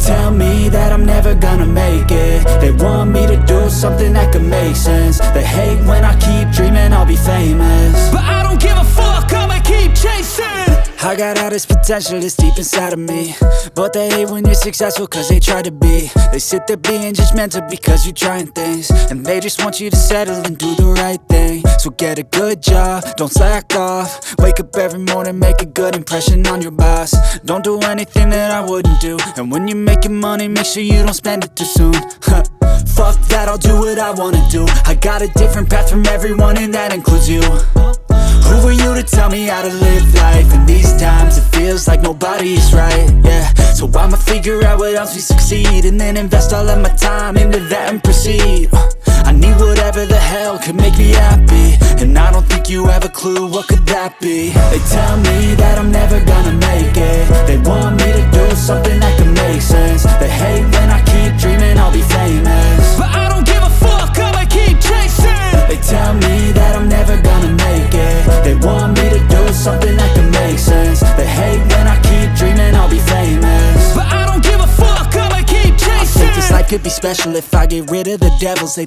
tell me that I'm never gonna make it. They want me to do something that could make sense. They hate when I keep dreaming I'll be famous, but I don't give a fuck, I'ma keep chasing. I got all this potential that's deep inside of me, but they hate when you're successful cause they try to be. They sit there being judgmental because you're trying things, and they just want you to settle and do the right thing. So get a good job, don't slack off. Wake up every morning, make a good impression on your boss. Don't do anything that I wouldn't do, and when you're making money, make sure you don't spend it too soon. Fuck that, I'll do what I wanna do. I got a different path from everyone, and that includes you. Who are you to tell me how to live life? In these times it feels like nobody is right, yeah. So I'ma figure out what else we succeed, and then invest all of my time into that and proceed. I need whatever the hell could make me happy, and I don't think you have a clue what could that be. They tell me that I'm never gonna make it. They want me to do something that could make sense. They hate when I keep dreaming I'll be famous, but I don't give a fuck, I'ma keep chasing. They tell me that I'm never gonna make it. They want me to do something that can make sense. They hate when I keep dreaming I'll be famous, but I don't give a fuck, I'ma keep chasing. I think this life could be special if I get rid of the devils. They